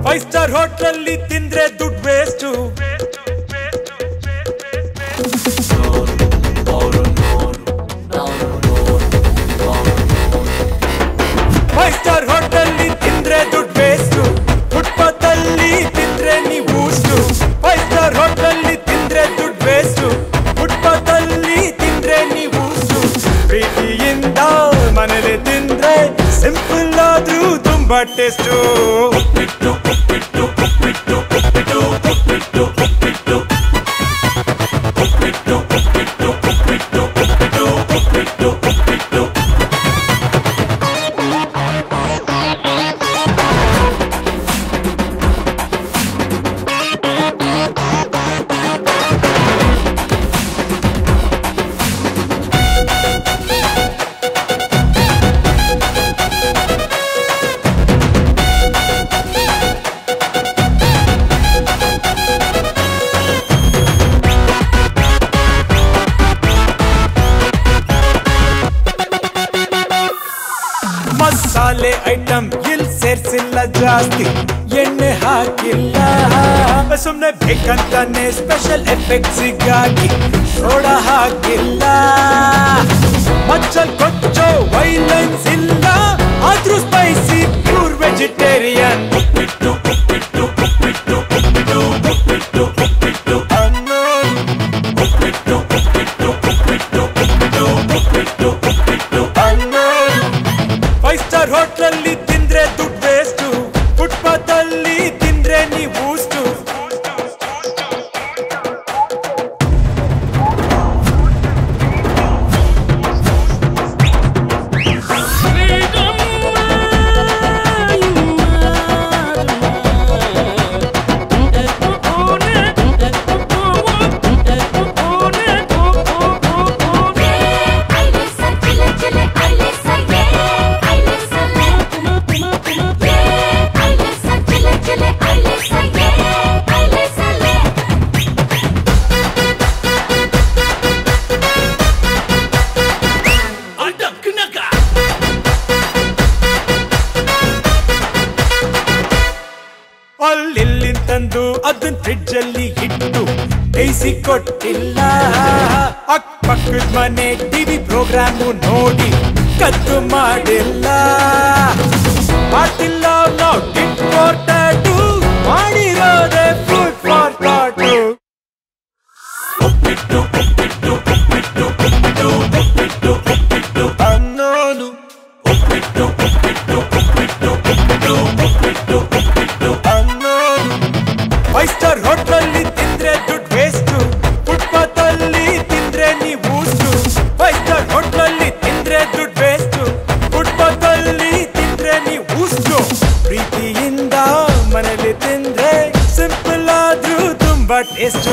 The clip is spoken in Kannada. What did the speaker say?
5 ಸ್ಟಾರ್ ಹೋಟೆಲ್ ತಿಂದ್ರೆ ದುಡ್ಡು ವೇಸ್ಟ್. 5 ಸ್ಟಾರ್ ಹೋಟೆಲ್ ತಿಂದ್ರೆ ದುಡ್ಡು ವೇಸ್ಟ್. ಫುಟ್ಪಾತ್ ಅಲ್ಲಿ ತಿಂದ್ರೆ ನೀವು 5 ಸ್ಟಾರ್ ಹೋಟೆಲ್ ತಿಂದ್ರೆ ದುಡ್ಡು ವೇಸ್ಟ್. ಫುಟ್ಪಾತ್ ಅಲ್ಲಿ ತಿಂದ್ರೆ ನೀವು ಪ್ರೀತಿಯಿಂದ ಮನೇಲಿ ತಿಂದ್ರೆ ಸಿಂಪಲ್ ಆದ್ರೂ ತುಂಬಾ ಟೇಸ್ಟ್. ಮಸಾಲೆ ಐಟಮ್ ಇಲ್ಲಿ ಸೇರ್ಸಿಲ್ಲ ಜಾಸ್ತಿ, ಎಣ್ಣೆ ಹಾಕಿಲ್ಲ. ಸುಮ್ನೆ ಬೇಕಂತಾನೆ ಸ್ಪೆಷಲ್ ಎಫೆಕ್ಟ್ಸಿಗಾಗಿ ಸೋಡಾ ಹಾಕಿಲ್ಲ. ಮಚ್ಚಲ್ ಕೊಚ್ಚೋ ವೈಲೆನ್ಸ್ ಇಲ್ಲ, ಆದ್ರೂ spicy pure vegetarian. Five star hotel ತಿಂದ್ರೆ ದುಡ್ಡು ವೇಸ್ಟ್. ಫುಟ್ಪಾತ್ ಅಲ್ಲಿ ತಿಂದ್ರೆ ನೀವು ಅಲ್ಲಿ ತಂದು ಅದನ್ನ ಫ್ರಿಡ್ಜ್ ಅಲ್ಲಿ ಇಟ್ಟು ಬೇಯಿಸಿ ಕೊಟ್ಟಿಲ್ಲ. ಅಕ್ಕಪಕ್ಕದ ಮನೆ ಟಿವಿ ಪ್ರೋಗ್ರಾಮ್ ನೋಡಿ ಕದ್ದು ಮಾಡಿಲ್ಲ. ಮಾಡಿಲ್ಲ ನಾವು ಡಿಪೋರ್ಟೆಡ್, ಮಾಡಿರೋದೆ ಫುಡ್ ಫಾರ್ ಥಾಟ್. ಅನ್ನೋದು ಫೈವ್ ಸ್ಟಾರ್ ಹೋಟೆಲ್ ತಿಂದ್ರೆ ದುಡ್ಡು ವೇಸ್ಟ್. ಫುಟ್ಪಾತ್ ಅಲ್ಲಿ ತಿಂದ್ರೆ ನೀವು 5 ಸ್ಟಾರ್ ಹೋಟೆಲ್ ತಿಂದ್ರೆ ದುಡ್ಡು ವೇಸ್ಟ್. ಫುಟ್ಪಾತ್ ಅಲ್ಲಿ ತಿಂದ್ರೆ ನೀವು ಪ್ರೀತಿಯಿಂದ ಮನೇಲಿ ತಿಂದ್ರೆ ಸಿಂಪಲ್ ಆದ್ರೂ ತುಂಬಾ ಟೇಸ್ಟ್.